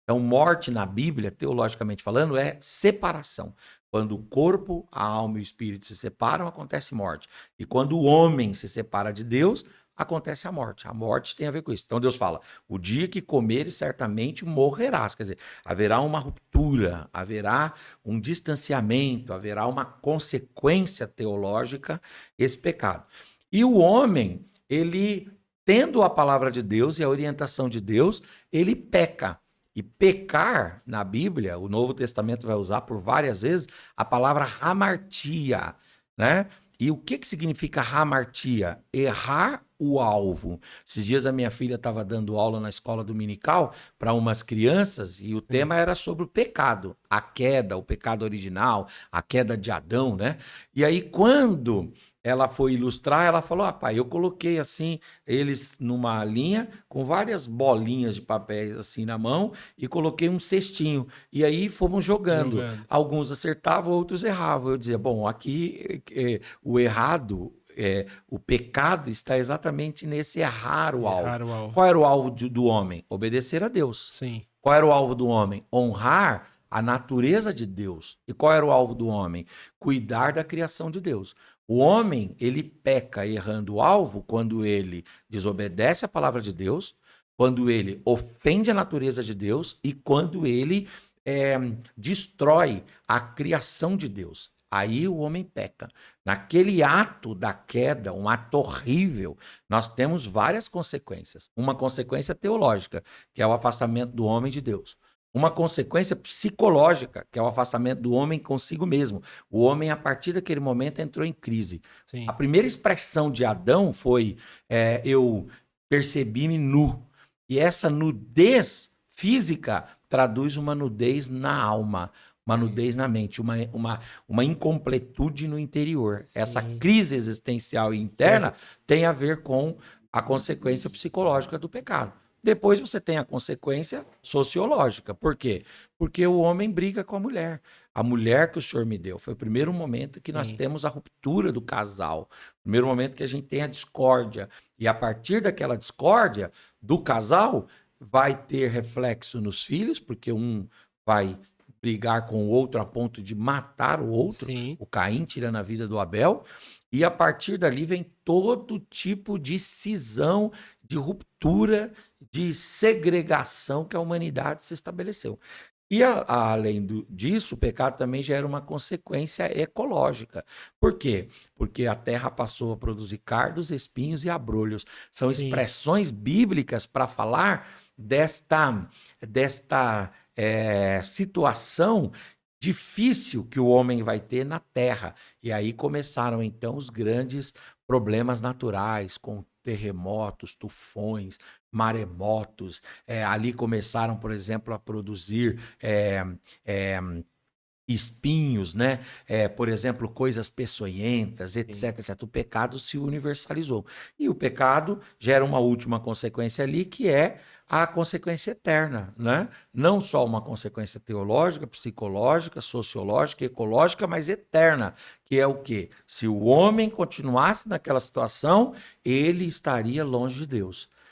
Então, morte na Bíblia, teologicamente falando, é separação. Quando o corpo, a alma e o espírito se separam, acontece morte. E quando o homem se separa de Deus, acontece a morte. A morte tem a ver com isso. Então Deus fala: o dia que comeres, certamente morrerás. Quer dizer, haverá uma ruptura, haverá um distanciamento, haverá uma consequência teológica esse pecado. E o homem, ele, tendo a palavra de Deus e a orientação de Deus, ele peca. E pecar, na Bíblia, o Novo Testamento vai usar por várias vezes a palavra hamartia, né? E o que significa hamartia? Errar o alvo. Esses dias a minha filha estava dando aula na escola dominical para umas crianças e o Sim. tema era sobre o pecado, a queda, o pecado original, a queda de Adão, né? E aí quando ela foi ilustrar, ela falou: "Ah, pai, eu coloquei assim eles numa linha com várias bolinhas de papéis assim na mão e coloquei um cestinho. E aí fomos jogando. Jogando. Alguns acertavam, outros erravam. Eu dizia: bom, aqui o errado, o pecado está exatamente nesse errar o alvo. Errar o alvo. Qual era o alvo do homem? Obedecer a Deus. Sim. Qual era o alvo do homem? Honrar a natureza de Deus. E qual era o alvo do homem? Cuidar da criação de Deus. O homem, ele peca errando o alvo quando ele desobedece a palavra de Deus, quando ele ofende a natureza de Deus e quando ele destrói a criação de Deus. Aí o homem peca. Naquele ato da queda, um ato horrível, nós temos várias consequências. Uma consequência teológica, que é o afastamento do homem de Deus. Uma consequência psicológica, que é o afastamento do homem consigo mesmo. O homem, a partir daquele momento, entrou em crise. A Sim. primeira expressão de Adão foi: eu percebi-me nu. E essa nudez física traduz uma nudez na alma, uma nudez na mente, uma incompletude no interior. Essa Sim. crise existencial e Que é interna tem a ver com a consequência psicológica do pecado. Depois você tem a consequência sociológica. Por quê? Porque o homem briga com a mulher. A mulher que o Senhor me deu. Foi o primeiro momento que nós sim. temos a ruptura do casal. O primeiro momento que a gente tem a discórdia. E a partir daquela discórdia do casal, vai ter reflexo nos filhos, porque um vai brigar com o outro a ponto de matar o outro. Sim. O Caim tirando a vida do Abel. E a partir dali vem todo tipo de cisão, de ruptura, de segregação que a humanidade se estabeleceu. E além disso, o pecado também gera uma consequência ecológica. Por quê? Porque a terra passou a produzir cardos, espinhos e abrolhos. São Sim. expressões bíblicas para falar desta situação difícil que o homem vai ter na terra. E aí começaram então os grandes problemas naturais, com terremotos, tufões, maremotos. Ali começaram, por exemplo, a produzir é, espinhos, né? Por exemplo, coisas peçonhentas, Sim. etc, etc. O pecado se universalizou. E o pecado gera uma última consequência ali, que é a consequência eterna, né? Não só uma consequência teológica, psicológica, sociológica, ecológica, mas eterna, que é o quê? Se o homem continuasse naquela situação, ele estaria longe de Deus.